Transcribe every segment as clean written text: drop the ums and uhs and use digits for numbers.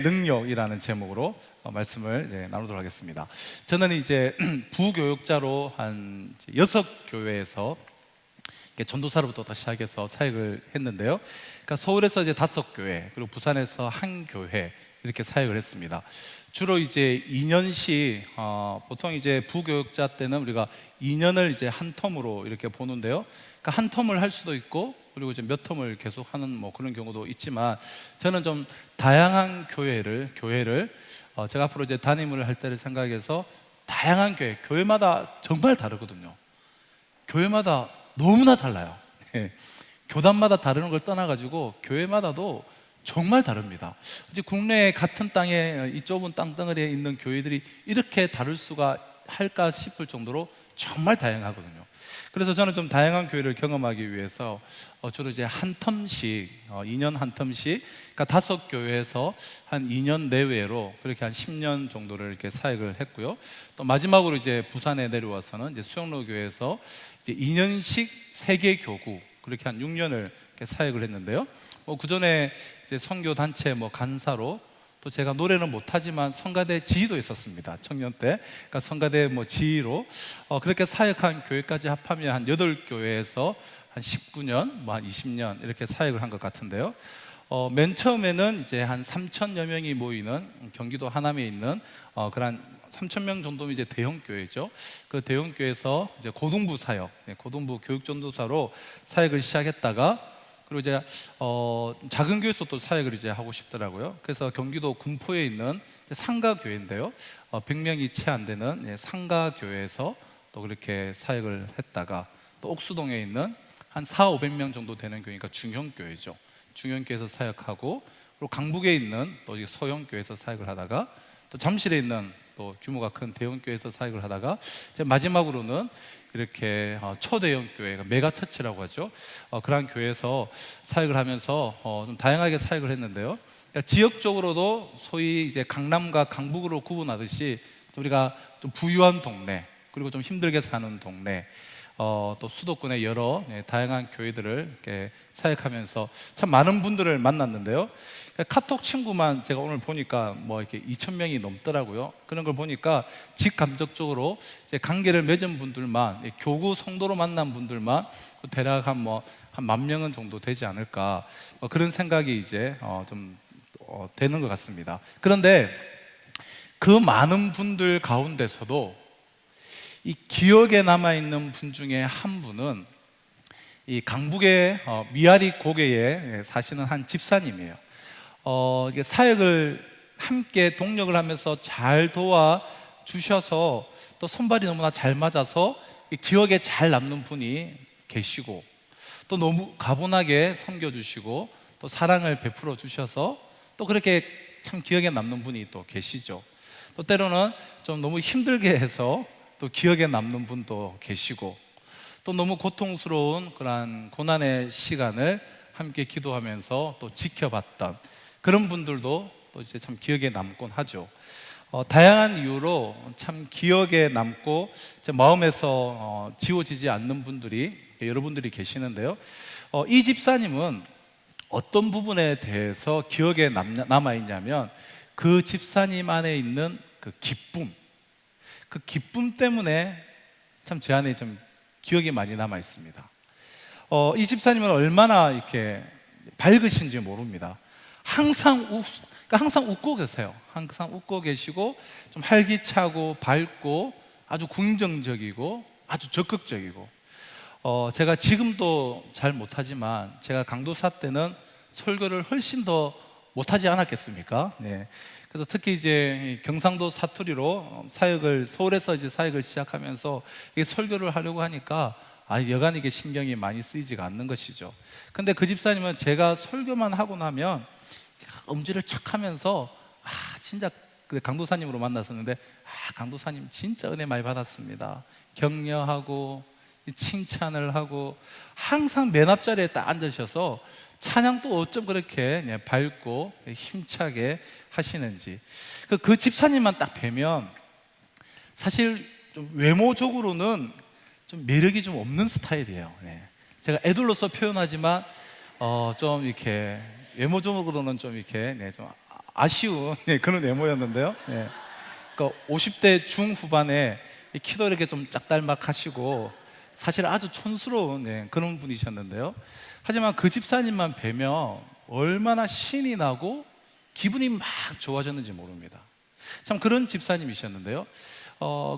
능력이라는 제목으로 말씀을 나누도록 하겠습니다. 저는 이제 부교육자로 한 6교회에서 전도사로부터 시작해서 사역을 했는데요. 그러니까 서울에서 이제 5교회, 그리고 부산에서 1교회 이렇게 사역을 했습니다. 주로 이제 2년씩 보통 이제 부교육자 때는 우리가 2년을 이제 한 텀으로 이렇게 보는데요. 그러니까 한 텀을 할 수도 있고, 그리고 이제 몇 텀을 계속 하는 뭐 그런 경우도 있지만, 저는 좀 다양한 교회를 제가 앞으로 이제 담임을 할 때를 생각해서 다양한 교회마다 정말 다르거든요. 교회마다 너무나 달라요. 교단마다 다르는 걸 떠나가지고 교회마다도 정말 다릅니다. 이제 국내의 같은 땅에 이 좁은 땅덩어리에 있는 교회들이 이렇게 다를 수가 할까 싶을 정도로 정말 다양하거든요. 그래서 저는 좀 다양한 교회를 경험하기 위해서 주로 이제 한 텀씩 2년 한 텀씩, 그러니까 5교회에서 한 2년 내외로 그렇게 한 10년 정도를 이렇게 사역을 했고요. 또 마지막으로 이제 부산에 내려와서는 이제 수영로 교회에서 이제 2년씩 세계 교구 그렇게 한 6년을 이렇게 사역을 했는데요. 그 전에 이제 선교 단체 간사로, 또 제가 노래는 못하지만 성가대 지휘도 있었습니다. 청년 때. 그러니까 성가대 지휘로 그렇게 사역한 교회까지 합하면 한 8교회에서 한 19년, 한 20년 이렇게 사역을 한 것 같은데요. 맨 처음에는 이제 한 3,000여 명이 모이는 경기도 하남에 있는 그런 3,000명 정도면 이제 대형 교회죠. 그 대형 교회에서 이제 고등부 사역, 고등부 교육전도사로 사역을 시작했다가, 그리고 이제 작은 교회에서 또 사역을 이제 하고 싶더라고요. 그래서 경기도 군포에 있는 상가교회인데요, 100명이 채 안 되는 상가교회에서 또 그렇게 사역을 했다가, 또 옥수동에 있는 한 400~500명 정도 되는 교회니까 중형교회죠. 중형교회에서 사역하고, 그리고 강북에 있는 또 소형교회에서 사역을 하다가, 또 잠실에 있는 또 규모가 큰 대형교회에서 사역을 하다가, 이제 마지막으로는 이렇게 초대형 교회, 메가처치라고 하죠. 그런 교회에서 사역을 하면서 좀 다양하게 사역을 했는데요. 그러니까 지역적으로도 소위 이제 강남과 강북으로 구분하듯이 우리가 좀 부유한 동네, 그리고 좀 힘들게 사는 동네, 또 수도권의 여러 다양한 교회들을 이렇게 사역하면서 참 많은 분들을 만났는데요. 카톡 친구만 제가 오늘 보니까 이렇게 2,000명이 넘더라고요. 그런 걸 보니까 직감적적으로 이제 관계를 맺은 분들만, 교구 성도로 만난 분들만 대략 한 10,000명은 정도 되지 않을까, 그런 생각이 이제 좀 되는 것 같습니다. 그런데 그 많은 분들 가운데서도 이 기억에 남아있는 분 중에 한 분은 이 강북의 미아리 고개에 사시는 한 집사님이에요. 이게 사역을 함께 동력을 하면서 잘 도와주셔서, 또 손발이 너무나 잘 맞아서 기억에 잘 남는 분이 계시고, 또 너무 가분하게 섬겨주시고 또 사랑을 베풀어 주셔서 또 그렇게 참 기억에 남는 분이 또 계시죠. 또 때로는 좀 너무 힘들게 해서 또 기억에 남는 분도 계시고, 또 너무 고통스러운 그런 고난의 시간을 함께 기도하면서 또 지켜봤던 그런 분들도 또 이제 참 기억에 남곤 하죠. 다양한 이유로 참 기억에 남고 제 마음에서 지워지지 않는 분들이 여러분들이 계시는데요. 이 집사님은 어떤 부분에 대해서 기억에 남아있냐면, 그 집사님 안에 있는 그 기쁨 때문에 참 제 안에 좀 기억이 많이 남아 있습니다. 이 집사님은 얼마나 이렇게 밝으신지 모릅니다. 항상 웃고 계세요. 항상 웃고 계시고, 좀 활기차고 밝고 아주 긍정적이고 아주 적극적이고, 제가 지금도 잘 못하지만 제가 강도사 때는 설교를 훨씬 더 못하지 않았겠습니까? 네. 그래서 특히 이제 경상도 사투리로 서울에서 이제 사역을 시작하면서 이 설교를 하려고 하니까 여간 이게 신경이 많이 쓰이지가 않는 것이죠. 근데 그 집사님은 제가 설교만 하고 나면 엄지를 척 하면서 진짜 강도사님으로 만났었는데, 강도사님 진짜 은혜 많이 받았습니다. 격려하고 칭찬을 하고, 항상 맨 앞자리에 딱 앉으셔서 찬양도 어쩜 그렇게 밝고 힘차게 하시는지. 그 집사님만 딱 뵈면 사실 좀 외모적으로는 좀 매력이 좀 없는 스타일이에요. 제가 애들로서 표현하지만 좀 이렇게 외모적으로는 좀 이렇게 좀 아쉬운 그런 외모였는데요. 그러니까 50대 중후반에 키도 이렇게 좀 짝달막하시고 사실 아주 촌스러운 그런 분이셨는데요. 하지만 그 집사님만 뵈면 얼마나 신이 나고 기분이 막 좋아졌는지 모릅니다. 참 그런 집사님이셨는데요.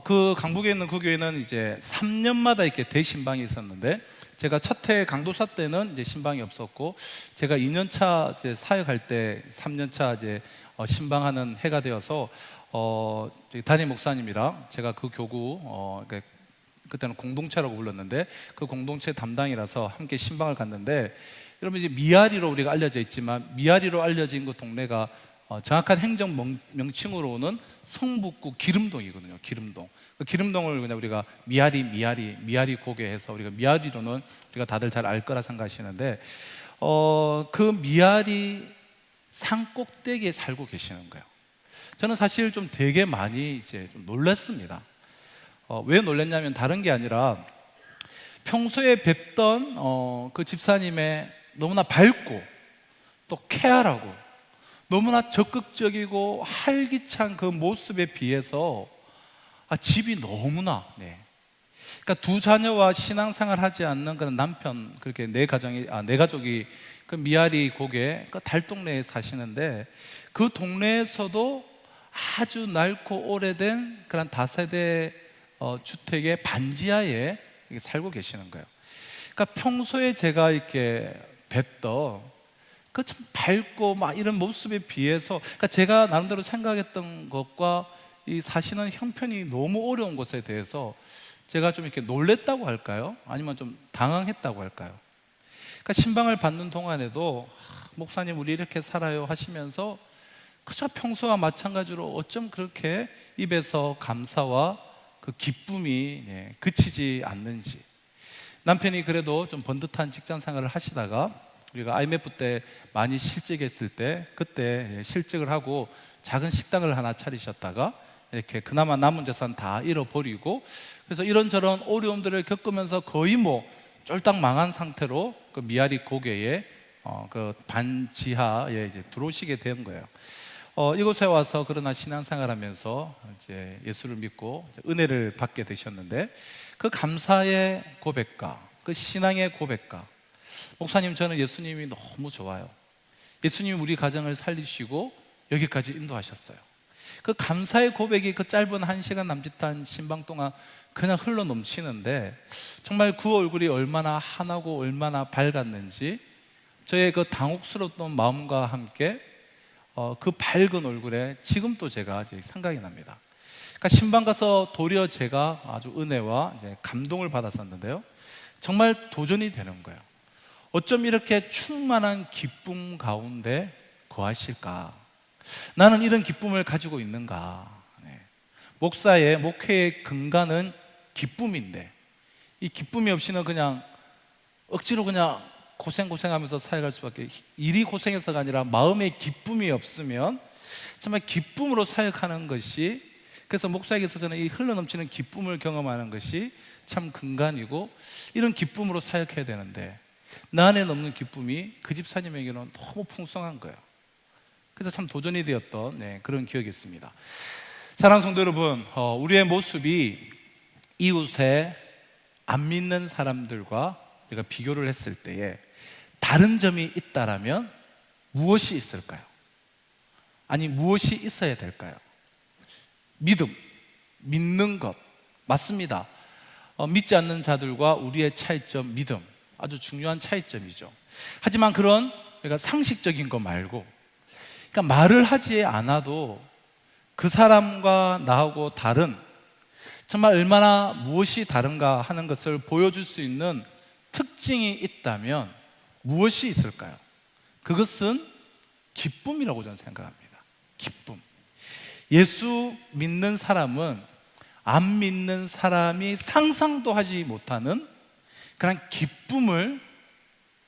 그 강북에 있는 그 교회는 이제 3년마다 이렇게 대신방이 있었는데, 제가 첫 해 강도사 때는 이제 신방이 없었고, 제가 2년차 이제 사역할 때 3년차 이제 신방하는 해가 되어서 저기 담임 목사님이랑 제가 그 교구 그때는 공동체라고 불렀는데, 그 공동체 담당이라서 함께 신방을 갔는데, 여러분 이제 미아리로 우리가 알려져 있지만 미아리로 알려진 그 동네가 정확한 행정 명칭으로는 성북구 기름동이거든요. 기름동. 그 기름동을 그냥 우리가 미아리 고개해서 우리가 미아리로는 우리가 다들 잘 알 거라 생각하시는데, 그 미아리 산 꼭대기에 살고 계시는 거예요. 저는 사실 좀 되게 많이 이제 좀 놀랐습니다. 왜 놀랐냐면 다른 게 아니라 평소에 뵙던 그 집사님의 너무나 밝고 또 쾌활하고 너무나 적극적이고 활기찬 그 모습에 비해서 집이 너무나 그러니까 두 자녀와 신앙생활 하지 않는 그런 남편, 그렇게 내 가족이 그 미아리 고개 그 달동네에 사시는데, 그 동네에서도 아주 넓고 오래된 그런 다세대 주택의 반지하에 살고 계시는 거예요. 그러니까 평소에 제가 이렇게 뵀던 그 참 밝고 막 이런 모습에 비해서, 그러니까 제가 나름대로 생각했던 것과 이 사시는 형편이 너무 어려운 것에 대해서 제가 좀 이렇게 놀랬다고 할까요? 아니면 좀 당황했다고 할까요? 그러니까 신방을 받는 동안에도 목사님 우리 이렇게 살아요 하시면서 그저 평소와 마찬가지로 어쩜 그렇게 입에서 감사와 그 기쁨이 그치지 않는지. 남편이 그래도 좀 번듯한 직장 생활을 하시다가 우리가 IMF 때 많이 실직했을 때 그때 실직을 하고 작은 식당을 하나 차리셨다가 이렇게 그나마 남은 재산 다 잃어버리고, 그래서 이런저런 어려움들을 겪으면서 거의 뭐 쫄딱 망한 상태로 그 미아리 고개에 그 반지하에 이제 들어오시게 된 거예요. 이곳에 와서 그러나 신앙생활하면서 이제 예수를 믿고 은혜를 받게 되셨는데, 그 감사의 고백과 그 신앙의 고백과, 목사님 저는 예수님이 너무 좋아요. 예수님이 우리 가정을 살리시고 여기까지 인도하셨어요. 그 감사의 고백이 그 짧은 1시간 남짓한 신방 동안 그냥 흘러 넘치는데, 정말 그 얼굴이 얼마나 환하고 얼마나 밝았는지 저의 그 당혹스러웠던 마음과 함께 그 밝은 얼굴에 지금도 제가 생각이 납니다. 그러니까 신방 가서 도리어 제가 아주 은혜와 이제 감동을 받았었는데요, 정말 도전이 되는 거예요. 어쩜 이렇게 충만한 기쁨 가운데 거하실까? 나는 이런 기쁨을 가지고 있는가? 목사의 목회의 근간은 기쁨인데, 이 기쁨이 없이는 그냥 억지로 그냥 고생하면서 사역할 수밖에, 일이 고생해서가 아니라 마음의 기쁨이 없으면 정말 기쁨으로 사역하는 것이, 그래서 목사에게 있어서는 이 흘러넘치는 기쁨을 경험하는 것이 참 근간이고, 이런 기쁨으로 사역해야 되는데 나 안에 넘는 기쁨이 그 집사님에게는 너무 풍성한 거예요. 그래서 참 도전이 되었던 그런 기억이 있습니다. 사랑하는 성도 여러분, 우리의 모습이 이웃에 안 믿는 사람들과 우리가 비교를 했을 때에 다른 점이 있다라면 무엇이 있을까요? 아니 무엇이 있어야 될까요? 믿음, 믿는 것 맞습니다. 믿지 않는 자들과 우리의 차이점, 믿음 아주 중요한 차이점이죠. 하지만 그런 우리가 상식적인 거 말고, 그러니까 말을 하지 않아도 그 사람과 나하고 다른, 정말 얼마나 무엇이 다른가 하는 것을 보여줄 수 있는 특징이 있다면 무엇이 있을까요? 그것은 기쁨이라고 저는 생각합니다. 기쁨. 예수 믿는 사람은 안 믿는 사람이 상상도 하지 못하는 그런 기쁨을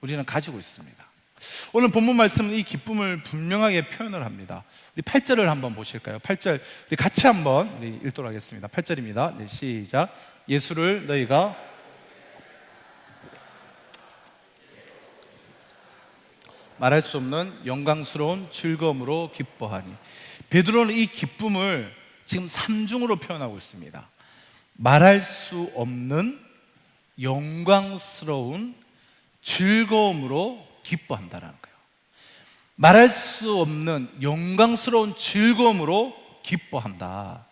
우리는 가지고 있습니다. 오늘 본문 말씀은 이 기쁨을 분명하게 표현을 합니다. 우리 8절을 한번 보실까요? 8절 우리 같이 한번 읽도록 하겠습니다. 8절입니다. 시작. 예수를 너희가 말할 수 없는 영광스러운 즐거움으로 기뻐하니. 베드로는 이 기쁨을 지금 삼중으로 표현하고 있습니다. 말할 수 없는 영광스러운 즐거움으로 기뻐한다라는 거예요. 말할 수 없는 영광스러운 즐거움으로 기뻐한다.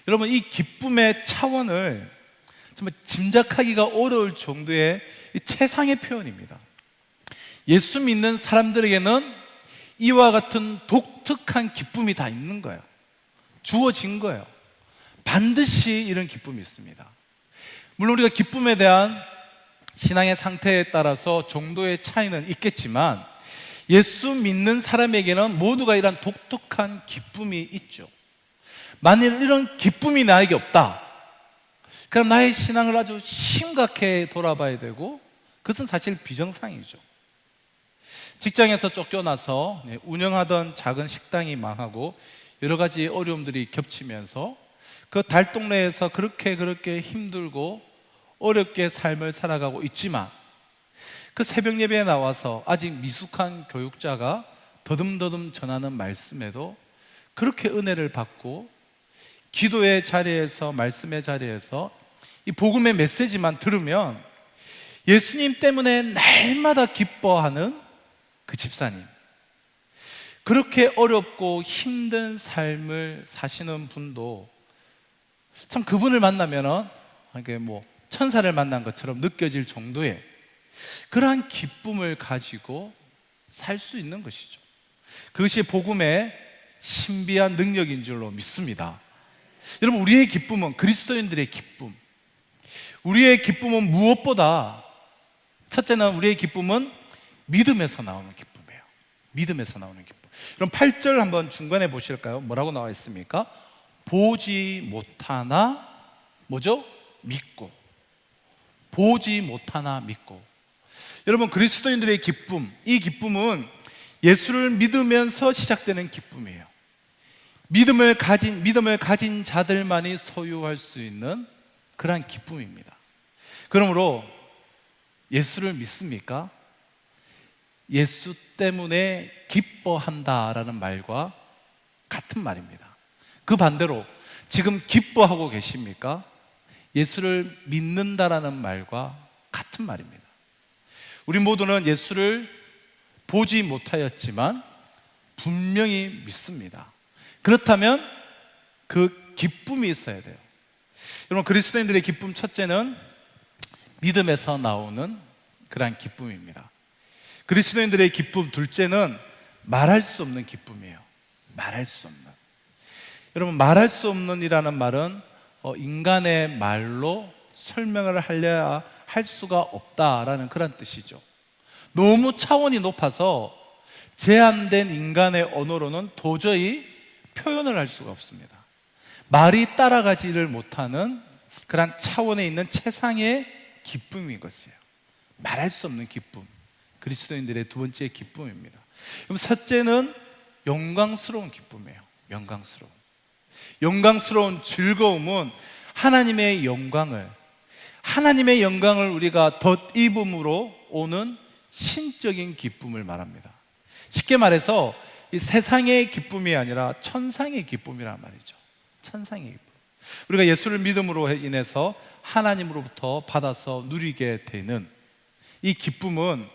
여러분, 이 기쁨의 차원을 정말 짐작하기가 어려울 정도의 최상의 표현입니다. 예수 믿는 사람들에게는 이와 같은 독특한 기쁨이 다 있는 거예요. 주어진 거예요. 반드시 이런 기쁨이 있습니다. 물론 우리가 기쁨에 대한 신앙의 상태에 따라서 정도의 차이는 있겠지만 예수 믿는 사람에게는 모두가 이런 독특한 기쁨이 있죠. 만일 이런 기쁨이 나에게 없다, 그럼 나의 신앙을 아주 심각하게 돌아봐야 되고, 그것은 사실 비정상이죠. 직장에서 쫓겨나서 운영하던 작은 식당이 망하고 여러 가지 어려움들이 겹치면서 그 달동네에서 그렇게 힘들고 어렵게 삶을 살아가고 있지만, 그 새벽 예배에 나와서 아직 미숙한 교육자가 더듬더듬 전하는 말씀에도 그렇게 은혜를 받고, 기도의 자리에서, 말씀의 자리에서 이 복음의 메시지만 들으면 예수님 때문에 날마다 기뻐하는 그 집사님, 그렇게 어렵고 힘든 삶을 사시는 분도 참 그분을 만나면은 이게 뭐 천사를 만난 것처럼 느껴질 정도의 그러한 기쁨을 가지고 살 수 있는 것이죠. 그것이 복음의 신비한 능력인 줄로 믿습니다. 여러분, 우리의 기쁨은, 그리스도인들의 기쁨, 우리의 기쁨은 무엇보다, 첫째는 우리의 기쁨은 믿음에서 나오는 기쁨이에요. 믿음에서 나오는 기쁨. 그럼 8절 한번 중간에 보실까요? 뭐라고 나와 있습니까? 보지 못하나 뭐죠? 믿고. 보지 못하나 믿고. 여러분, 그리스도인들의 기쁨, 이 기쁨은 예수를 믿으면서 시작되는 기쁨이에요. 믿음을 가진 자들만이 소유할 수 있는 그러한 기쁨입니다. 그러므로 예수를 믿습니까? 예수 때문에 기뻐한다라는 말과 같은 말입니다. 그 반대로 지금 기뻐하고 계십니까? 예수를 믿는다라는 말과 같은 말입니다. 우리 모두는 예수를 보지 못하였지만 분명히 믿습니다. 그렇다면 그 기쁨이 있어야 돼요. 여러분, 그리스도인들의 기쁨 첫째는 믿음에서 나오는 그러한 기쁨입니다. 그리스도인들의 기쁨 둘째는 말할 수 없는 기쁨이에요. 말할 수 없는. 여러분, 말할 수 없는 이라는 말은 인간의 말로 설명을 하려야 할 수가 없다라는 그런 뜻이죠. 너무 차원이 높아서 제한된 인간의 언어로는 도저히 표현을 할 수가 없습니다. 말이 따라가지를 못하는 그런 차원에 있는 최상의 기쁨인 것이에요. 말할 수 없는 기쁨, 그리스도인들의 두 번째 기쁨입니다. 그럼 셋째는 영광스러운 기쁨이에요. 영광스러운 즐거움은 하나님의 영광을 우리가 덧입음으로 오는 신적인 기쁨을 말합니다. 쉽게 말해서 이 세상의 기쁨이 아니라 천상의 기쁨이란 말이죠. 천상의 기쁨. 우리가 예수를 믿음으로 인해서 하나님으로부터 받아서 누리게 되는 이 기쁨은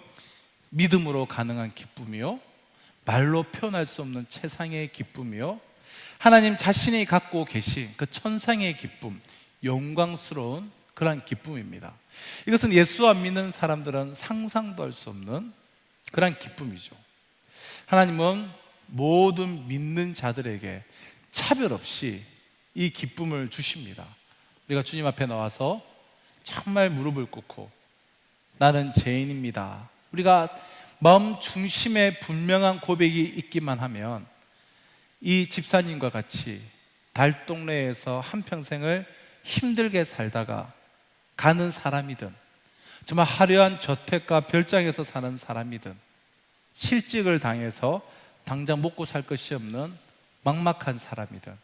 믿음으로 가능한 기쁨이요, 말로 표현할 수 없는 최상의 기쁨이요, 하나님 자신이 갖고 계신 그 천상의 기쁨, 영광스러운 그러한 기쁨입니다. 이것은 예수 안 믿는 사람들은 상상도 할 수 없는 그러한 기쁨이죠. 하나님은 모든 믿는 자들에게 차별 없이 이 기쁨을 주십니다. 우리가 주님 앞에 나와서 정말 무릎을 꿇고 나는 죄인입니다, 우리가 마음 중심에 분명한 고백이 있기만 하면 이 집사님과 같이 달동네에서 한평생을 힘들게 살다가 가는 사람이든, 정말 화려한 저택과 별장에서 사는 사람이든, 실직을 당해서 당장 먹고 살 것이 없는 막막한 사람이든,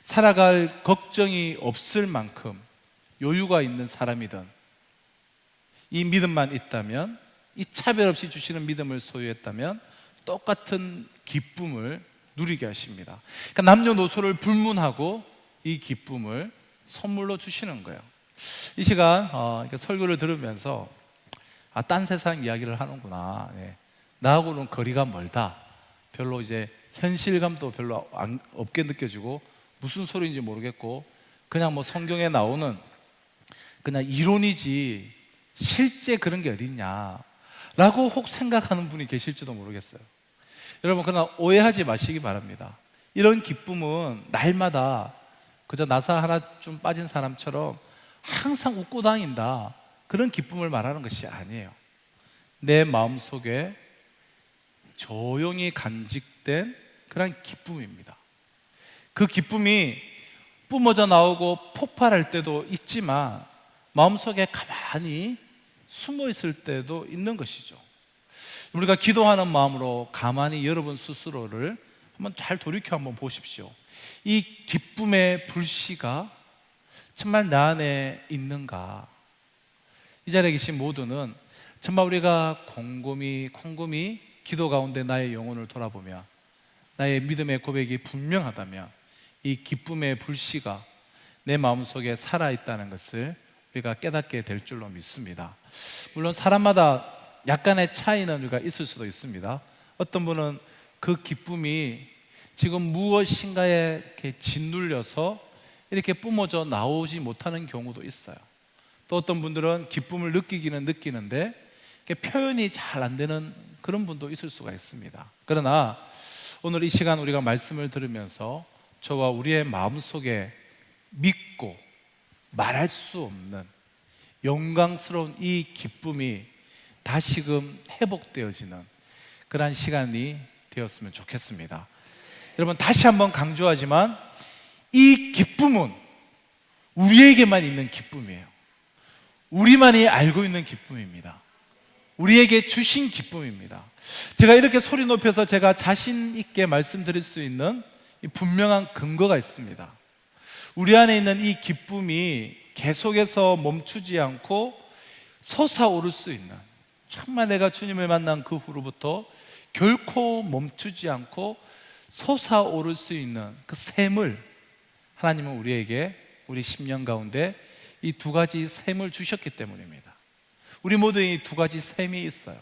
살아갈 걱정이 없을 만큼 여유가 있는 사람이든, 이 믿음만 있다면 이 차별 없이 주시는 믿음을 소유했다면 똑같은 기쁨을 누리게 하십니다. 그러니까 남녀노소를 불문하고 이 기쁨을 선물로 주시는 거예요. 이 시간 이렇게 설교를 들으면서 딴 세상 이야기를 하는구나. 나하고는 거리가 멀다. 별로 이제 현실감도 별로 없게 느껴지고 무슨 소리인지 모르겠고 그냥 뭐 성경에 나오는 그냥 이론이지 실제 그런 게 어딨냐 라고 혹 생각하는 분이 계실지도 모르겠어요. 여러분, 그러나 오해하지 마시기 바랍니다. 이런 기쁨은 날마다 그저 나사 하나쯤 빠진 사람처럼 항상 웃고 다닌다, 그런 기쁨을 말하는 것이 아니에요. 내 마음속에 조용히 간직된 그런 기쁨입니다. 그 기쁨이 뿜어져 나오고 폭발할 때도 있지만 마음속에 가만히 숨어 있을 때도 있는 것이죠. 우리가 기도하는 마음으로 가만히 여러분 스스로를 한번 잘 돌이켜 한번 보십시오. 이 기쁨의 불씨가 정말 내 안에 있는가? 이 자리에 계신 모두는 정말 우리가 곰곰이 기도 가운데 나의 영혼을 돌아보며 나의 믿음의 고백이 분명하다면 이 기쁨의 불씨가 내 마음속에 살아있다는 것을 우리가 깨닫게 될 줄로 믿습니다. 물론 사람마다 약간의 차이는 우리가 있을 수도 있습니다. 어떤 분은 그 기쁨이 지금 무엇인가에 이렇게 짓눌려서 이렇게 뿜어져 나오지 못하는 경우도 있어요. 또 어떤 분들은 기쁨을 느끼기는 느끼는데 표현이 잘 안 되는 그런 분도 있을 수가 있습니다. 그러나 오늘 이 시간 우리가 말씀을 들으면서 저와 우리의 마음속에 믿고 말할 수 없는 영광스러운 이 기쁨이 다시금 회복되어지는 그러한 시간이 되었으면 좋겠습니다. 여러분, 다시 한번 강조하지만 이 기쁨은 우리에게만 있는 기쁨이에요. 우리만이 알고 있는 기쁨입니다. 우리에게 주신 기쁨입니다. 제가 이렇게 소리 높여서 제가 자신 있게 말씀드릴 수 있는 분명한 근거가 있습니다. 우리 안에 있는 이 기쁨이 계속해서 멈추지 않고 솟아오를 수 있는, 정말 내가 주님을 만난 그 후로부터 결코 멈추지 않고 솟아오를 수 있는 그 샘을 하나님은 우리에게 우리 10년 가운데 이 두 가지 샘을 주셨기 때문입니다. 우리 모두에 이 두 가지 샘이 있어요.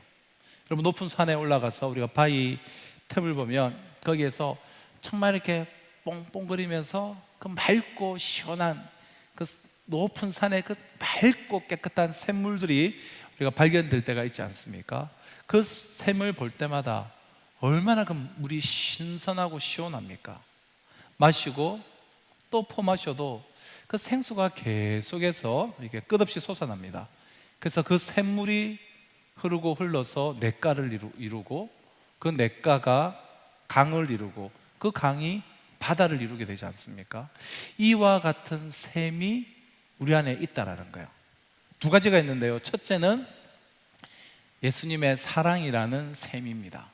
여러분, 높은 산에 올라가서 우리가 바위 틈을 보면 거기에서 정말 이렇게 뽕뽕거리면서 그 맑고 시원한 그 높은 산의 그 맑고 깨끗한 샘물들이 우리가 발견될 때가 있지 않습니까? 그 샘을 볼 때마다 얼마나 그 물이 신선하고 시원합니까? 마시고 또 퍼마셔도 그 생수가 계속해서 이렇게 끝없이 솟아납니다. 그래서 그 샘물이 흐르고 흘러서 냇가를 이루고 그 냇가가 강을 이루고 그 강이 바다를 이루게 되지 않습니까? 이와 같은 샘이 우리 안에 있다라는 거예요. 두 가지가 있는데요. 첫째는 예수님의 사랑이라는 샘입니다.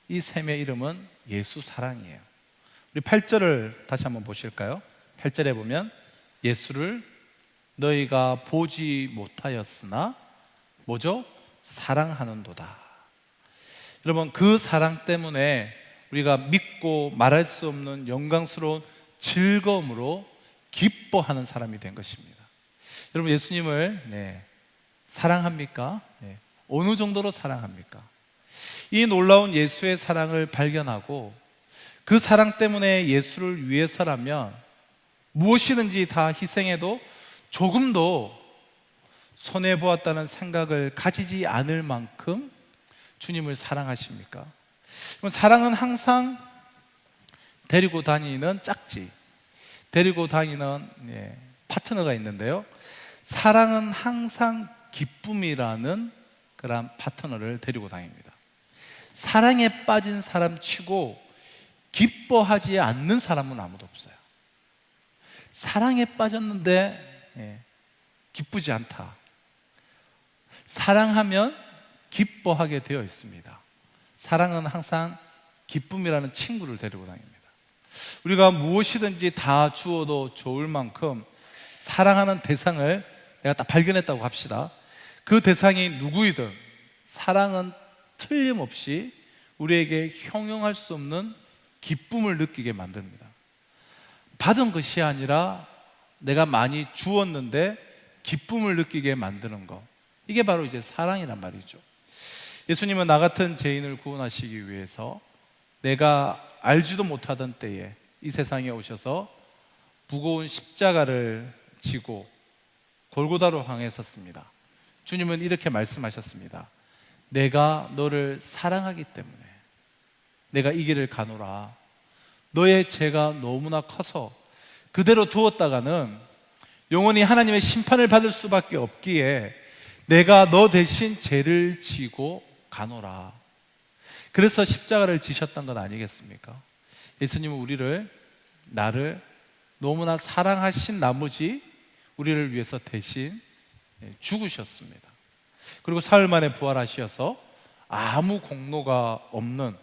이 샘의 이름은 예수 사랑이에요. 우리 8절을 다시 한번 보실까요? 8절에 보면 예수를 너희가 보지 못하였으나 뭐죠? 사랑하는도다. 여러분, 그 사랑 때문에 우리가 믿고 말할 수 없는 영광스러운 즐거움으로 기뻐하는 사람이 된 것입니다. 여러분, 예수님을 사랑합니까? 어느 정도로 사랑합니까? 이 놀라운 예수의 사랑을 발견하고 그 사랑 때문에 예수를 위해서라면 무엇이든지 다 희생해도 조금도 손해보았다는 생각을 가지지 않을 만큼 주님을 사랑하십니까? 사랑은 항상 데리고 다니는 짝지, 데리고 다니는 파트너가 있는데요, 사랑은 항상 기쁨이라는 그런 파트너를 데리고 다닙니다. 사랑에 빠진 사람 치고 기뻐하지 않는 사람은 아무도 없어요. 사랑에 빠졌는데 기쁘지 않다. 사랑하면 기뻐하게 되어 있습니다. 사랑은 항상 기쁨이라는 친구를 데리고 다닙니다. 우리가 무엇이든지 다 주어도 좋을 만큼 사랑하는 대상을 내가 딱 발견했다고 합시다. 그 대상이 누구이든 사랑은 틀림없이 우리에게 형용할 수 없는 기쁨을 느끼게 만듭니다. 받은 것이 아니라 내가 많이 주었는데 기쁨을 느끼게 만드는 것, 이게 바로 이제 사랑이란 말이죠. 예수님은 나 같은 죄인을 구원하시기 위해서 내가 알지도 못하던 때에 이 세상에 오셔서 무거운 십자가를 지고 골고다로 향해 섰습니다. 주님은 이렇게 말씀하셨습니다. 내가 너를 사랑하기 때문에 내가 이 길을 가노라. 너의 죄가 너무나 커서 그대로 두었다가는 영원히 하나님의 심판을 받을 수밖에 없기에 내가 너 대신 죄를 지고 가노라. 그래서 십자가를 지셨던 것 아니겠습니까? 예수님은 나를 너무나 사랑하신 나머지 우리를 위해서 대신 죽으셨습니다. 그리고 사흘 만에 부활하셔서 아무 공로가 없는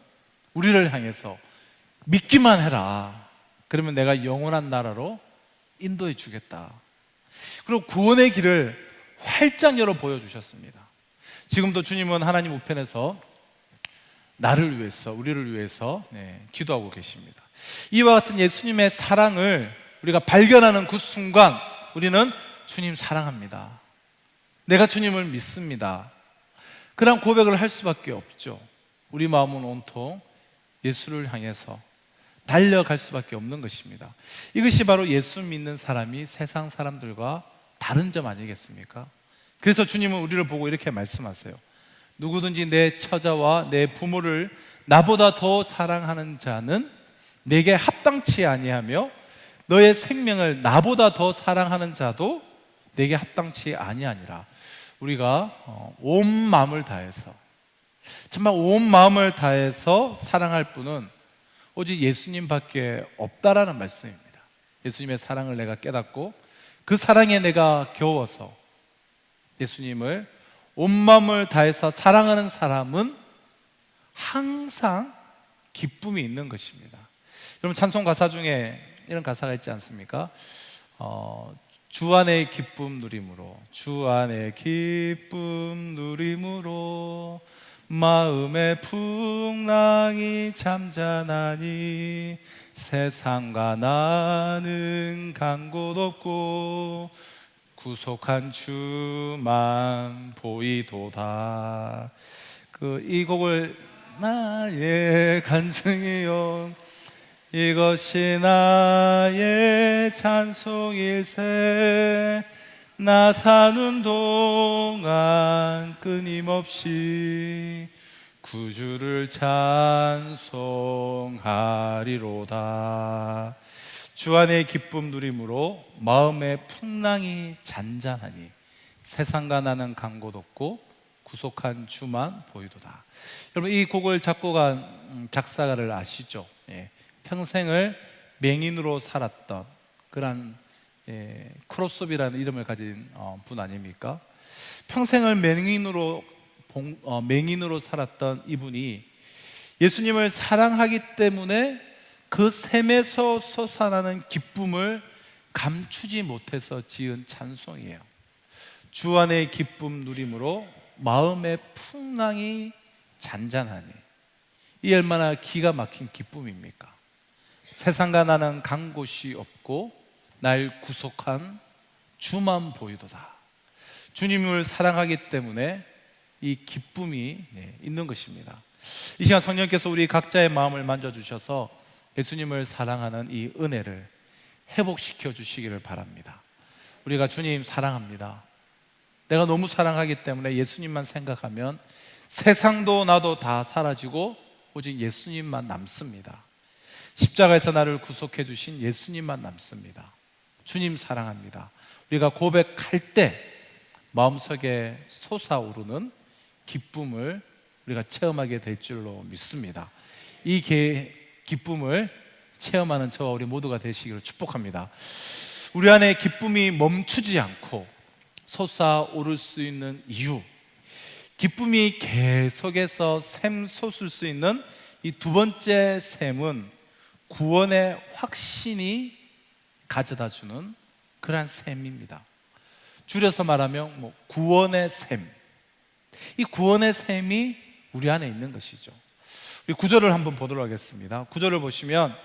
우리를 향해서 믿기만 해라. 그러면 내가 영원한 나라로 인도해 주겠다. 그리고 구원의 길을 활짝 열어 보여주셨습니다. 지금도 주님은 하나님 우편에서 나를 위해서, 우리를 위해서 기도하고 계십니다. 이와 같은 예수님의 사랑을 우리가 발견하는 그 순간 우리는 주님 사랑합니다. 내가 주님을 믿습니다. 그런 고백을 할 수밖에 없죠. 우리 마음은 온통 예수를 향해서 달려갈 수밖에 없는 것입니다. 이것이 바로 예수 믿는 사람이 세상 사람들과 다른 점 아니겠습니까? 그래서 주님은 우리를 보고 이렇게 말씀하세요. 누구든지 내 처자와 내 부모를 나보다 더 사랑하는 자는 내게 합당치 아니하며 너의 생명을 나보다 더 사랑하는 자도 내게 합당치 아니하니라. 우리가 온 마음을 다해서, 정말 온 마음을 다해서 사랑할 분은 오직 예수님밖에 없다라는 말씀입니다. 예수님의 사랑을 내가 깨닫고 그 사랑에 내가 겨워서 예수님을 온 마음을 다해서 사랑하는 사람은 항상 기쁨이 있는 것입니다. 여러분, 찬송 가사 중에 이런 가사가 있지 않습니까? 주 안의 기쁨 누림으로, 주 안의 기쁨 누림으로 마음의 풍랑이 잠잠하니 세상과 나는 간 곳 없고 구속한 주만 보이도다. 이 곡을 나의 간증이요 이것이 나의 찬송일세 나 사는 동안 끊임없이 구주를 찬송하리로다. 주 안의 기쁨 누림으로 마음의 풍랑이 잔잔하니 세상과 나는 간 곳 없고 구속한 주만 보이도다. 여러분, 이 곡을 작곡한 작사가를 아시죠? 평생을 맹인으로 살았던 그런 크로스업이라는 이름을 가진 분 아닙니까? 평생을 맹인으로 살았던 이분이 예수님을 사랑하기 때문에 그 샘에서 솟아나는 기쁨을 감추지 못해서 지은 찬송이에요. 주 안의 기쁨 누림으로 마음의 풍랑이 잔잔하니, 이 얼마나 기가 막힌 기쁨입니까? 세상과 나는 간 곳이 없고 날 구속한 주만 보이도다. 주님을 사랑하기 때문에 이 기쁨이 있는 것입니다. 이 시간 성령께서 우리 각자의 마음을 만져주셔서 예수님을 사랑하는 이 은혜를 회복시켜 주시기를 바랍니다. 우리가 주님 사랑합니다. 내가 너무 사랑하기 때문에 예수님만 생각하면 세상도 나도 다 사라지고 오직 예수님만 남습니다. 십자가에서 나를 구속해 주신 예수님만 남습니다. 주님 사랑합니다. 우리가 고백할 때 마음속에 솟아오르는 기쁨을 우리가 체험하게 될 줄로 믿습니다. 이 기쁨을 체험하는 저와 우리 모두가 되시기를 축복합니다. 우리 안에 기쁨이 멈추지 않고 솟아오를 수 있는 이유, 기쁨이 계속해서 샘솟을 수 있는 이 두 번째 샘은 구원의 확신이 가져다주는 그러한 샘입니다. 줄여서 말하면 구원의 샘. 이 구원의 셈이 우리 안에 있는 것이죠. 우리 구절을 한번 보도록 하겠습니다. 구절을 보시면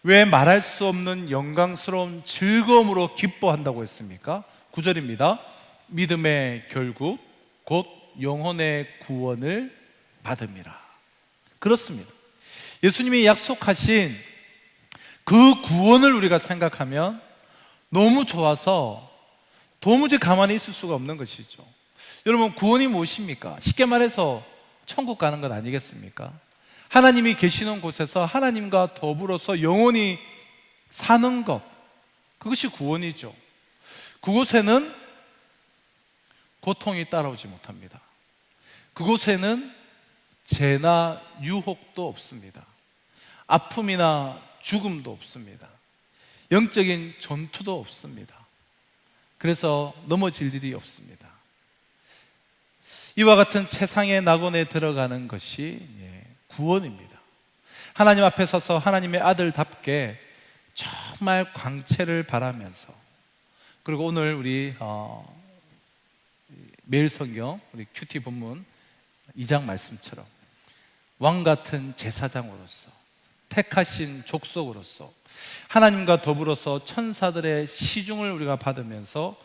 왜 말할 수 없는 영광스러운 즐거움으로 기뻐한다고 했습니까? 구절입니다. 믿음의 결국 곧 영혼의 구원을 받음이라. 그렇습니다. 예수님이 약속하신 그 구원을 우리가 생각하면 너무 좋아서 도무지 가만히 있을 수가 없는 것이죠. 여러분, 구원이 무엇입니까? 쉽게 말해서 천국 가는 것 아니겠습니까? 하나님이 계시는 곳에서 하나님과 더불어서 영원히 사는 것, 그것이 구원이죠. 그곳에는 고통이 따라오지 못합니다. 그곳에는 재나 유혹도 없습니다. 아픔이나 죽음도 없습니다. 영적인 전투도 없습니다. 그래서 넘어질 일이 없습니다. 이와 같은 최상의 낙원에 들어가는 것이 구원입니다. 하나님 앞에 서서 하나님의 아들답게 정말 광채를 바라면서, 그리고 오늘 우리 매일 성경 우리 큐티 본문 2장 말씀처럼 왕 같은 제사장으로서, 택하신 족속으로서 하나님과 더불어서 천사들의 시중을 우리가 받으면서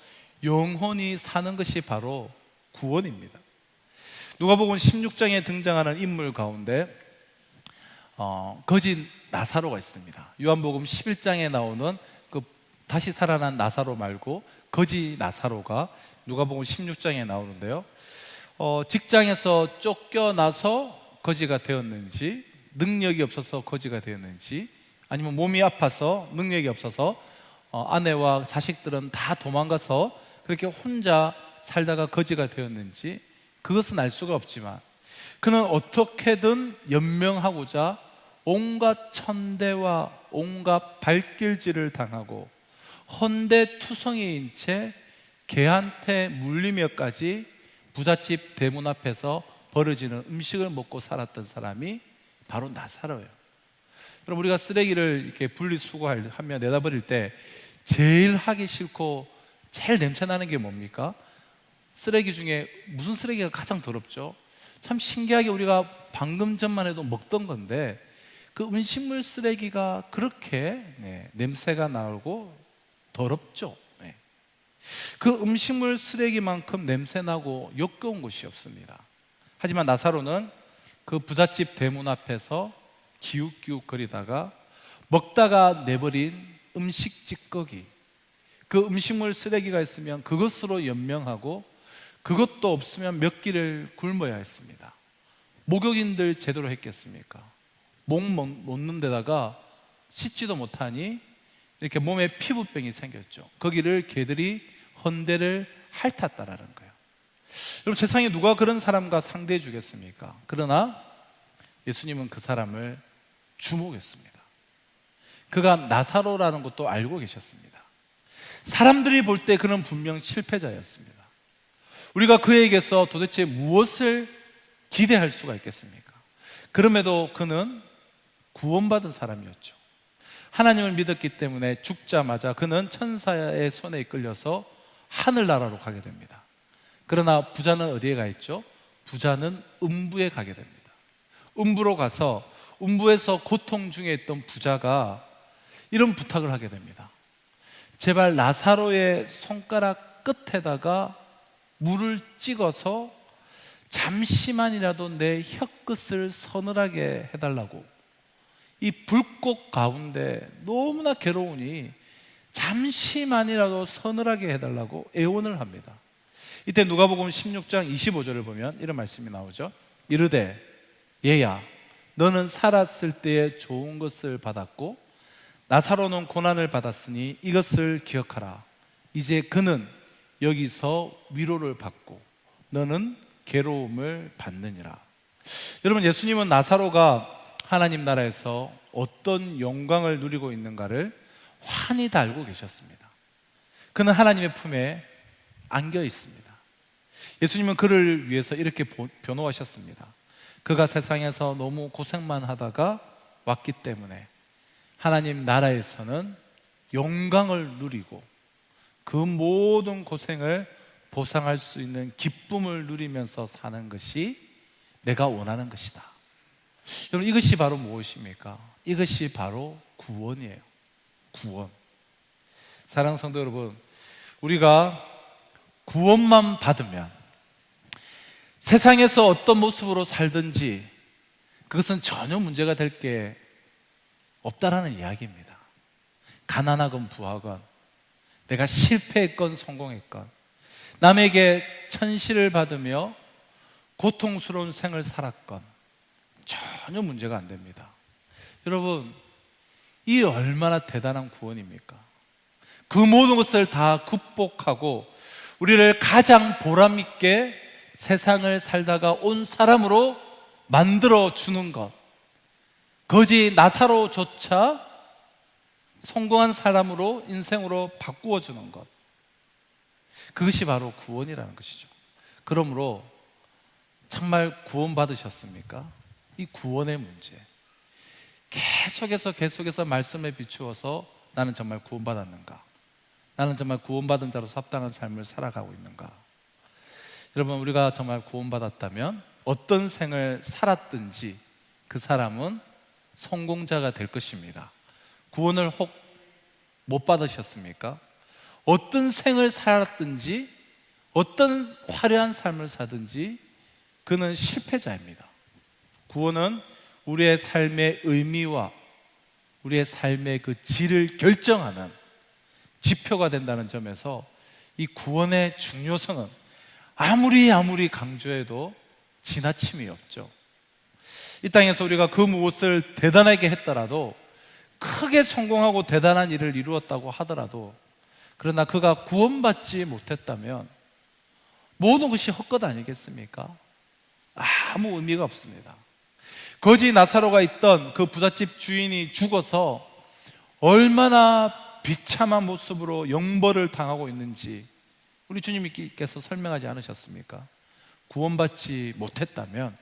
영원히 사는 것이 바로 구원입니다. 누가복음 16장에 등장하는 인물 가운데 거지 나사로가 있습니다. 요한복음 11장에 나오는 그 다시 살아난 나사로 말고 거지 나사로가 누가복음 16장에 나오는데요. 직장에서 쫓겨나서 거지가 되었는지, 능력이 없어서 거지가 되었는지, 아니면 몸이 아파서 능력이 없어서 아내와 자식들은 다 도망가서 그렇게 혼자 살다가 거지가 되었는지, 그것은 알 수가 없지만 그는 어떻게든 연명하고자 온갖 천대와 온갖 발길질을 당하고 헌데투성이인 채 개한테 물리며까지 부잣집 대문 앞에서 벌어지는 음식을 먹고 살았던 사람이 바로 나사로예요. 여러분, 우리가 쓰레기를 이렇게 분리수거하며 내다 버릴 때 제일 하기 싫고 제일 냄새나는 게 뭡니까? 쓰레기 중에 무슨 쓰레기가 가장 더럽죠? 참 신기하게 우리가 방금 전만 해도 먹던 건데 그 음식물 쓰레기가 그렇게 냄새가 나고 더럽죠. 그 음식물 쓰레기만큼 냄새나고 역겨운 곳이 없습니다. 하지만 나사로는 그 부잣집 대문 앞에서 기웃기웃 거리다가 먹다가 내버린 음식 찌꺼기, 그 음식물 쓰레기가 있으면 그것으로 연명하고 그것도 없으면 몇 끼를 굶어야 했습니다. 목욕인들 제대로 했겠습니까? 목 놓는 데다가 씻지도 못하니 이렇게 몸에 피부병이 생겼죠. 거기를 개들이 헌대를 핥았다라는 거예요. 여러분, 세상에 누가 그런 사람과 상대해 주겠습니까? 그러나 예수님은 그 사람을 주목했습니다. 그가 나사로라는 것도 알고 계셨습니다. 사람들이 볼 때 그는 분명 실패자였습니다. 우리가 그에게서 도대체 무엇을 기대할 수가 있겠습니까? 그럼에도 그는 구원받은 사람이었죠. 하나님을 믿었기 때문에 죽자마자 그는 천사의 손에 이끌려서 하늘나라로 가게 됩니다. 그러나 부자는 어디에 가 있죠? 부자는 음부에 가게 됩니다. 음부로 가서 음부에서 고통 중에 있던 부자가 이런 부탁을 하게 됩니다. 제발 나사로의 손가락 끝에다가 물을 찍어서 잠시만이라도 내 혀끝을 서늘하게 해달라고. 이 불꽃 가운데 너무나 괴로우니 잠시만이라도 서늘하게 해달라고 애원을 합니다. 이때 누가복음 16장 25절을 보면 이런 말씀이 나오죠. 이르되 얘야, 너는 살았을 때에 좋은 것을 받았고 나사로는 고난을 받았으니 이것을 기억하라. 이제 그는 여기서 위로를 받고 너는 괴로움을 받느니라. 여러분, 예수님은 나사로가 하나님 나라에서 어떤 영광을 누리고 있는가를 환히 다 알고 계셨습니다. 그는 하나님의 품에 안겨 있습니다. 예수님은 그를 위해서 이렇게 변호하셨습니다. 그가 세상에서 너무 고생만 하다가 왔기 때문에 하나님 나라에서는 영광을 누리고 그 모든 고생을 보상할 수 있는 기쁨을 누리면서 사는 것이 내가 원하는 것이다. 여러분, 이것이 바로 무엇입니까? 이것이 바로 구원이에요. 구원. 사랑하는 성도 여러분, 우리가 구원만 받으면 세상에서 어떤 모습으로 살든지 그것은 전혀 문제가 될 게 없다라는 이야기입니다. 가난하건 부하건, 내가 실패했건 성공했건, 남에게 천시를 받으며 고통스러운 생을 살았건 전혀 문제가 안 됩니다. 여러분, 이 얼마나 대단한 구원입니까? 그 모든 것을 다 극복하고 우리를 가장 보람있게 세상을 살다가 온 사람으로 만들어 주는 것, 거지 나사로조차 성공한 사람으로, 인생으로 바꾸어 주는 것, 그것이 바로 구원이라는 것이죠. 그러므로 정말 구원받으셨습니까? 이 구원의 문제, 계속해서 말씀에 비추어서 나는 정말 구원받았는가? 나는 정말 구원받은 자로서 합당한 삶을 살아가고 있는가? 여러분, 우리가 정말 구원받았다면 어떤 생을 살았든지 그 사람은 성공자가 될 것입니다. 구원을 혹 못 받으셨습니까? 어떤 생을 살았든지 어떤 화려한 삶을 사든지 그는 실패자입니다. 구원은 우리의 삶의 의미와 우리의 삶의 그 질을 결정하는 지표가 된다는 점에서 이 구원의 중요성은 아무리 강조해도 지나침이 없죠. 이 땅에서 우리가 그 무엇을 대단하게 했더라도, 크게 성공하고 대단한 일을 이루었다고 하더라도, 그러나 그가 구원받지 못했다면 모든 것이 헛것 아니겠습니까? 아무 의미가 없습니다. 거지 나사로가 있던 그 부잣집 주인이 죽어서 얼마나 비참한 모습으로 영벌을 당하고 있는지 우리 주님께서 설명하지 않으셨습니까? 구원받지 못했다면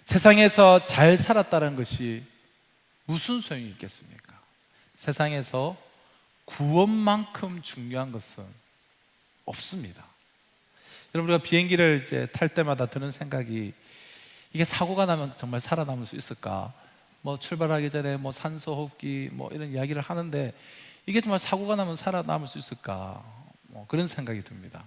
세상에서 잘 살았다는 것이 무슨 소용이 있겠습니까? 세상에서 구원만큼 중요한 것은 없습니다. 여러분, 우리가 비행기를 이제 탈 때마다 드는 생각이, 이게 사고가 나면 정말 살아남을 수 있을까? 뭐 출발하기 전에 뭐 산소 호흡기 뭐 이런 이야기를 하는데, 이게 정말 사고가 나면 살아남을 수 있을까? 뭐 그런 생각이 듭니다.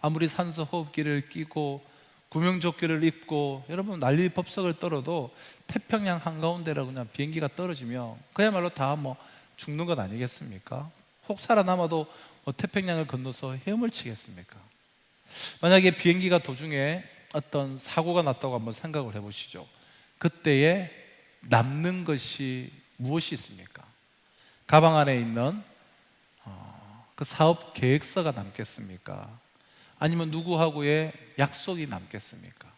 아무리 산소 호흡기를 끼고 구명조끼를 입고 여러분 난리 법석을 떨어도 태평양 한가운데라고 그냥 비행기가 떨어지면 그야말로 다 뭐 죽는 것 아니겠습니까? 혹 살아남아도 뭐 태평양을 건너서 헤엄을 치겠습니까? 만약에 비행기가 도중에 어떤 사고가 났다고 한번 생각을 해보시죠. 그때에 남는 것이 무엇이 있습니까? 가방 안에 있는 그 사업 계획서가 남겠습니까? 아니면 누구하고의 약속이 남겠습니까?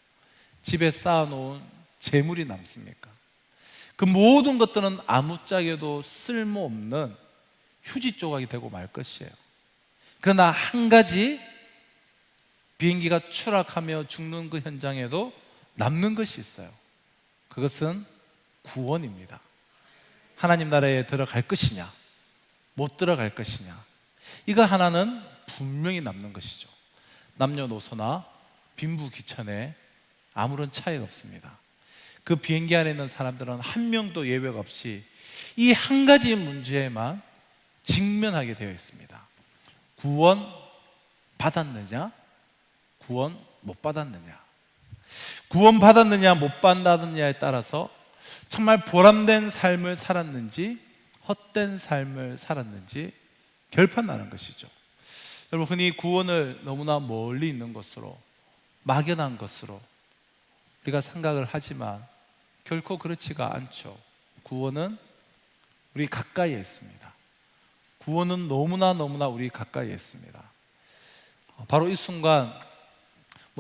집에 쌓아놓은 재물이 남습니까? 그 모든 것들은 아무짝에도 쓸모없는 휴지 조각이 되고 말 것이에요. 그러나 한 가지, 비행기가 추락하며 죽는 그 현장에도 남는 것이 있어요. 그것은 구원입니다. 하나님 나라에 들어갈 것이냐, 못 들어갈 것이냐, 이거 하나는 분명히 남는 것이죠. 남녀노소나 빈부귀천에 아무런 차이가 없습니다. 그 비행기 안에 있는 사람들은 한 명도 예외가 없이 이 한 가지 문제에만 직면하게 되어 있습니다. 구원 받았느냐, 구원 못 받았느냐. 구원 받았느냐 못 받았느냐에 따라서 정말 보람된 삶을 살았는지 헛된 삶을 살았는지 결판나는 것이죠. 여러분, 흔히 구원을 너무나 멀리 있는 것으로, 막연한 것으로 우리가 생각을 하지만 결코 그렇지가 않죠. 구원은 우리 가까이에 있습니다. 구원은 너무나 우리 가까이에 있습니다. 바로 이 순간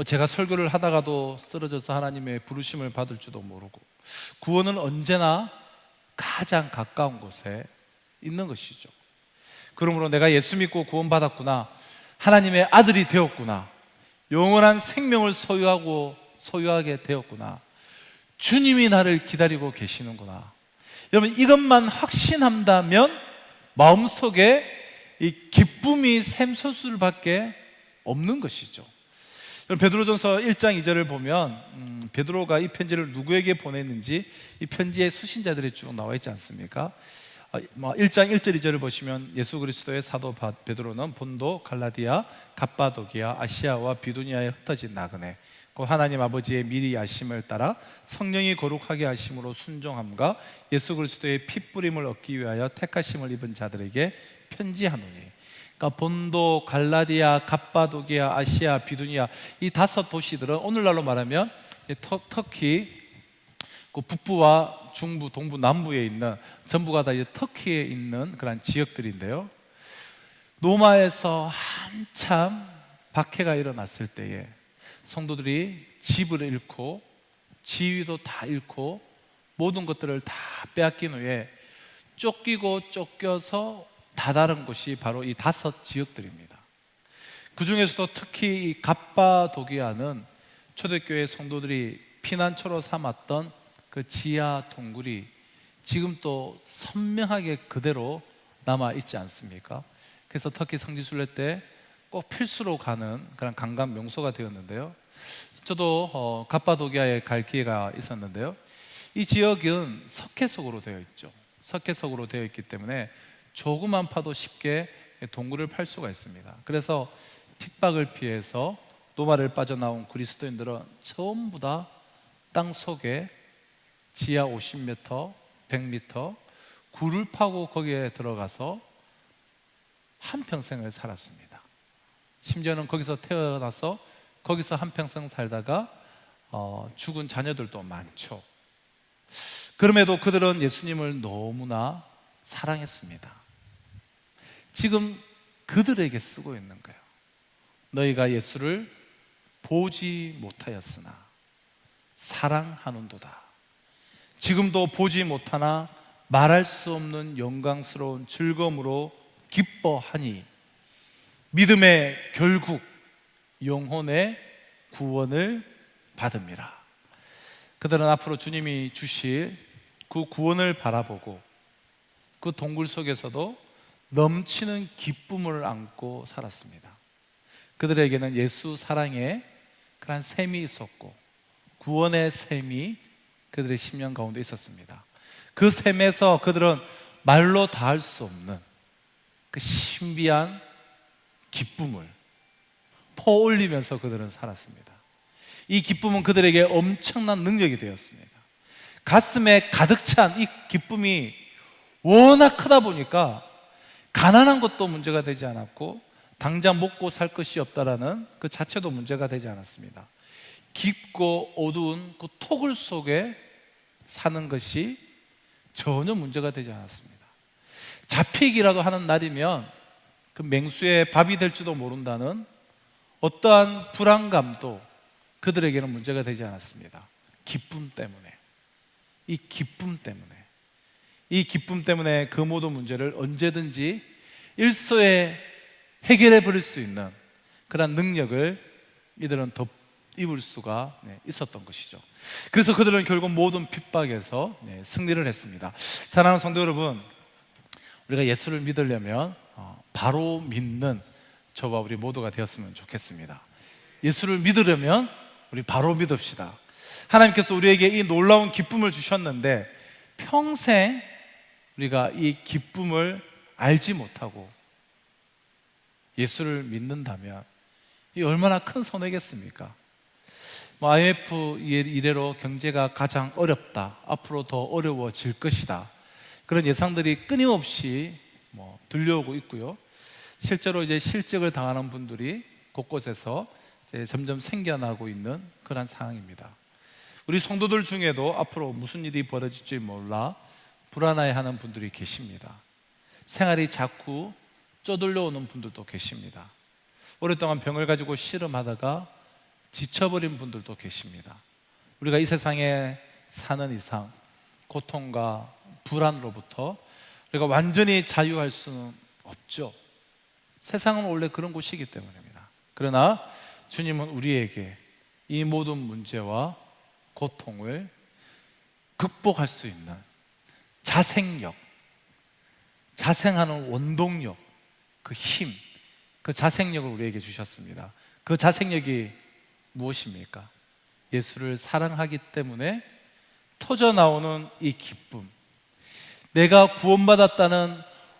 제가 설교를 하다가도 쓰러져서 하나님의 부르심을 받을 줄도 모르고, 구원은 언제나 가장 가까운 곳에 있는 것이죠. 그러므로 내가 예수 믿고 구원받았구나, 하나님의 아들이 되었구나, 영원한 생명을 소유하게 되었구나, 주님이 나를 기다리고 계시는구나. 여러분, 이것만 확신한다면 마음속에 이 기쁨이 샘솟을 밖에 없는 것이죠. 베드로전서 1장 2절을 보면 베드로가 이 편지를 누구에게 보냈는지 이 편지의 수신자들이 쭉 나와 있지 않습니까? 1장 1절 2절을 보시면 예수 그리스도의 사도 베드로는 본도, 갈라디아, 갑바도기아, 아시아와 비두니아에 흩어진 나그네, 곧 하나님 아버지의 미리 아심을 따라 성령이 거룩하게 하심으로 순종함과 예수 그리스도의 핏부림을 얻기 위하여 택하심을 입은 자들에게 편지하노니. 그러니까 본도, 갈라디아, 갑바도기아, 아시아, 비두니아, 이 5도시들은 오늘날로 말하면 터키 그 북부와 중부, 동부, 남부에 있는, 전부가 다 이제 터키에 있는 그런 지역들인데요, 로마에서 한참 박해가 일어났을 때에 성도들이 집을 잃고 지위도 다 잃고 모든 것들을 다 빼앗긴 후에 쫓기고 쫓겨서 다다른 곳이 바로 이 5지역들입니다. 그 중에서도 특히 이 갑바도기아는 초대교회 성도들이 피난처로 삼았던 그 지하 동굴이 지금 또 선명하게 그대로 남아있지 않습니까? 그래서 터키 성지순례 때 꼭 필수로 가는 그런 관광 명소가 되었는데요, 저도 갑바도기아에 갈 기회가 있었는데요, 이 지역은 석회석으로 되어 있죠. 석회석으로 되어 있기 때문에 조그만 파도 쉽게 동굴을 팔 수가 있습니다. 그래서 핍박을 피해서 노마를 빠져나온 그리스도인들은 전부 다 땅 속에 지하 50m, 100m 굴을 파고 거기에 들어가서 한평생을 살았습니다. 심지어는 거기서 태어나서 거기서 한평생 살다가 죽은 자녀들도 많죠. 그럼에도 그들은 예수님을 너무나 사랑했습니다. 지금 그들에게 쓰고 있는 거예요. 너희가 예수를 보지 못하였으나 사랑하는도다. 지금도 보지 못하나 말할 수 없는 영광스러운 즐거움으로 기뻐하니 믿음의 결국 영혼의 구원을 받음이라. 그들은 앞으로 주님이 주실 그 구원을 바라보고 그 동굴 속에서도 넘치는 기쁨을 안고 살았습니다. 그들에게는 예수 사랑의 그런 셈이 있었고 구원의 셈이 그들의 심령 가운데 있었습니다. 그 셈에서 그들은 말로 다 할 수 없는 그 신비한 기쁨을 퍼올리면서 그들은 살았습니다. 이 기쁨은 그들에게 엄청난 능력이 되었습니다. 가슴에 가득 찬 이 기쁨이 워낙 크다 보니까 가난한 것도 문제가 되지 않았고 당장 먹고 살 것이 없다라는 그 자체도 문제가 되지 않았습니다. 깊고 어두운 그 토굴 속에 사는 것이 전혀 문제가 되지 않았습니다. 잡히기라도 하는 날이면 그 맹수의 밥이 될지도 모른다는 어떠한 불안감도 그들에게는 문제가 되지 않았습니다. 기쁨 때문에, 이 기쁨 때문에 그 모든 문제를 언제든지 일소에 해결해 버릴 수 있는 그런 능력을 이들은 덧입을 수가 있었던 것이죠. 그래서 그들은 결국 모든 핍박에서 승리를 했습니다. 사랑하는 성도 여러분, 우리가 예수를 믿으려면 바로 믿는 저와 우리 모두가 되었으면 좋겠습니다. 예수를 믿으려면 우리 바로 믿읍시다. 하나님께서 우리에게 이 놀라운 기쁨을 주셨는데 평생 우리가 이 기쁨을 알지 못하고 예수를 믿는다면 이 얼마나 큰 손해겠습니까? IMF 이래로 경제가 가장 어렵다, 앞으로 더 어려워질 것이다, 그런 예상들이 끊임없이 들려오고 있고요. 실제로 이제 실직을 당하는 분들이 곳곳에서 이제 점점 생겨나고 있는 그런 상황입니다. 우리 성도들 중에도 앞으로 무슨 일이 벌어질지 몰라 불안해하는 분들이 계십니다. 생활이 자꾸 쪼들려 오는 분들도 계십니다. 오랫동안 병을 가지고 씨름하다가 지쳐버린 분들도 계십니다. 우리가 이 세상에 사는 이상 고통과 불안으로부터 우리가 완전히 자유할 수는 없죠. 세상은 원래 그런 곳이기 때문입니다. 그러나 주님은 우리에게 이 모든 문제와 고통을 극복할 수 있는 자생력, 자생하는 원동력, 그 힘, 그 자생력을 우리에게 주셨습니다. 그 자생력이 무엇입니까? 예수를 사랑하기 때문에 터져나오는 이 기쁨, 내가 구원받았다는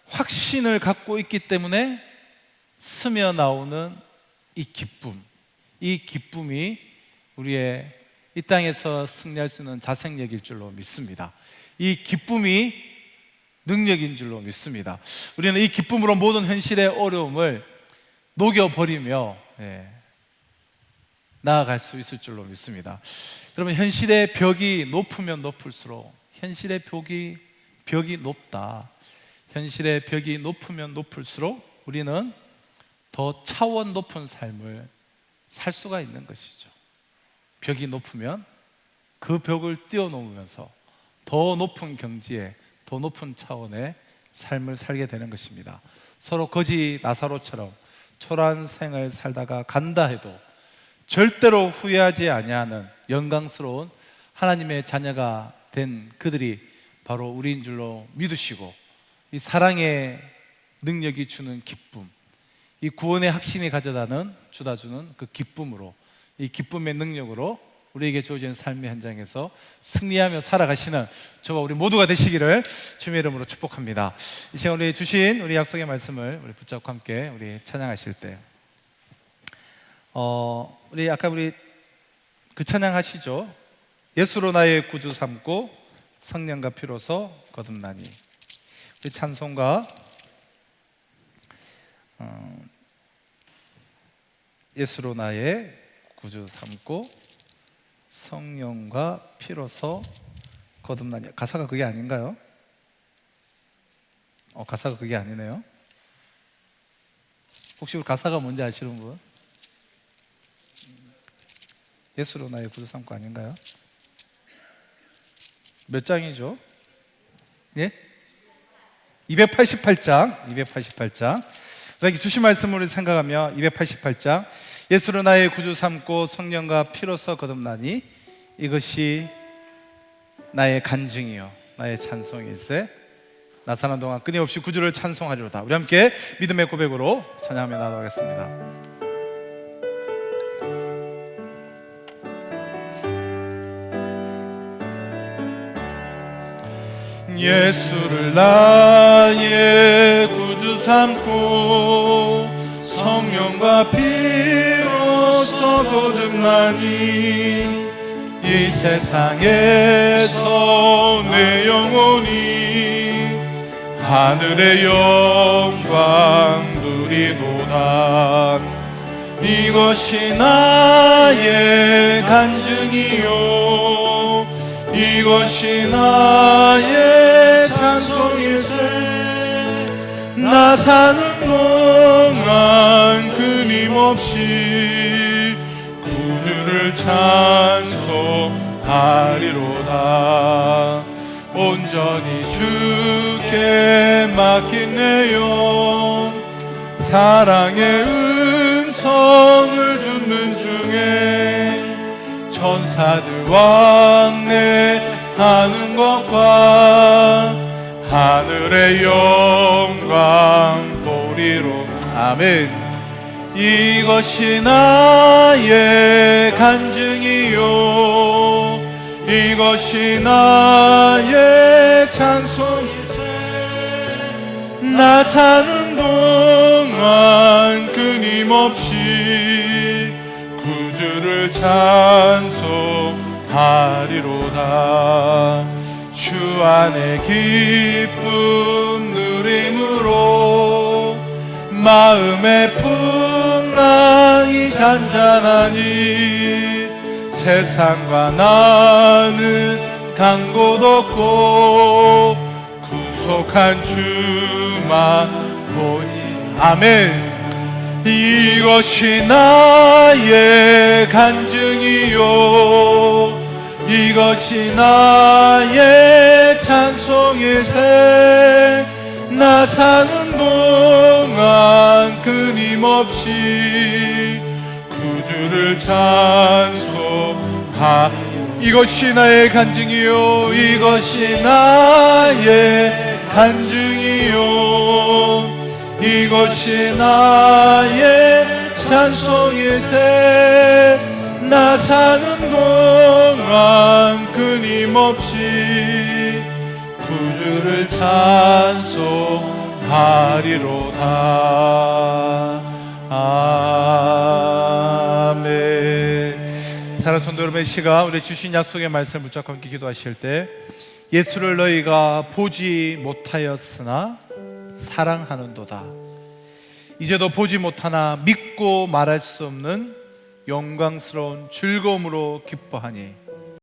확신을 갖고 있기 때문에 스며 나오는 이 기쁨, 이 기쁨이 우리의 이 땅에서 승리할 수 있는 자생력일 줄로 믿습니다. 이 기쁨이 능력인 줄로 믿습니다. 우리는 이 기쁨으로 모든 현실의 어려움을 녹여버리며 나아갈 수 있을 줄로 믿습니다. 여러분, 현실의 벽이 높으면 높을수록, 현실의 벽이 높다, 현실의 벽이 높으면 높을수록 우리는 더 차원 높은 삶을 살 수가 있는 것이죠. 벽이 높으면 그 벽을 뛰어넘으면서 더 높은 경지에, 더 높은 차원의 삶을 살게 되는 것입니다. 서로 거지 나사로처럼 초라한 생을 살다가 간다 해도 절대로 후회하지 아니하는 영광스러운 하나님의 자녀가 된 그들이 바로 우리인 줄로 믿으시고, 이 사랑의 능력이 주는 기쁨, 이 구원의 확신이 가져다는 주다 주는 그 기쁨으로, 이 기쁨의 능력으로 우리에게 주어진 삶의 현장에서 승리하며 살아가시는 저와 우리 모두가 되시기를 주님의 이름으로 축복합니다. 이 시간 우리 주신 우리 약속의 말씀을 우리 붙잡고 함께 우리 찬양하실 때 우리 아까 우리 그 찬양 하시죠? 예수로 나의 구주 삼고 성령과 피로서 거듭나니. 우리 찬송가 예수로 나의 구주 삼고 성령과 피로서 거듭나니. 가사가 그게 아닌가요? 가사가 그게 아니네요. 혹시 우리 가사가 뭔지 아시는 분? 예수로 나의 구주 삼고 아닌가요? 몇 장이죠? 예? 288장. 288장. 여기 주신 말씀을 생각하며 288장 예수로 나의 구주 삼고 성령과 피로서 거듭나니 이것이 나의 간증이요 나의 찬송일세. 나 사는 동안 끊임없이 구주를 찬송하리로다. 우리 함께 믿음의 고백으로 찬양하며 나아가겠습니다. 예수를 나의 구주 삼고 성령과 피로서 거듭나니 이 세상에서 내 영혼이 하늘의 영광 누리도다. 이것이 나의 간증이요 이것이 나의 찬송일세. 나 사는 동안 끊임없이 구주를 찬송하리로다. 온전히 주께 맡긴 내 영 사랑의 음성을 듣는 중에 천사들 왕래하는 것과 하늘의 영광 보리로. 아멘. 이것이 나의 간증이요 이것이 나의 찬송일세. 나 사는 동안 끊임없이 구주를 찬송하리로다. 주 안에 기쁨 누림으로 마음의 풍랑이 잔잔하니 세상과 나는 간 곳 없고 구속한 주만 보니. 아멘. 이것이 나의 간증이요 이것이 나의 찬송일세. 나 사는 동안 끊임없이 구주를 찬송하. 이것이 나의 간증이요 이것이 나의 간증이요 이것이 나의 찬송일세. 나 사는 동안 끊임없이 구주를 찬송하리로다. 아멘. 사랑하는 성도 여러분, 이 시간 우리 주신 약속의 말씀을 붙잡고 함께 기도하실 때, 예수를 너희가 보지 못하였으나 사랑하는도다. 이제도 보지 못하나 믿고 말할 수 없는 영광스러운 즐거움으로 기뻐하니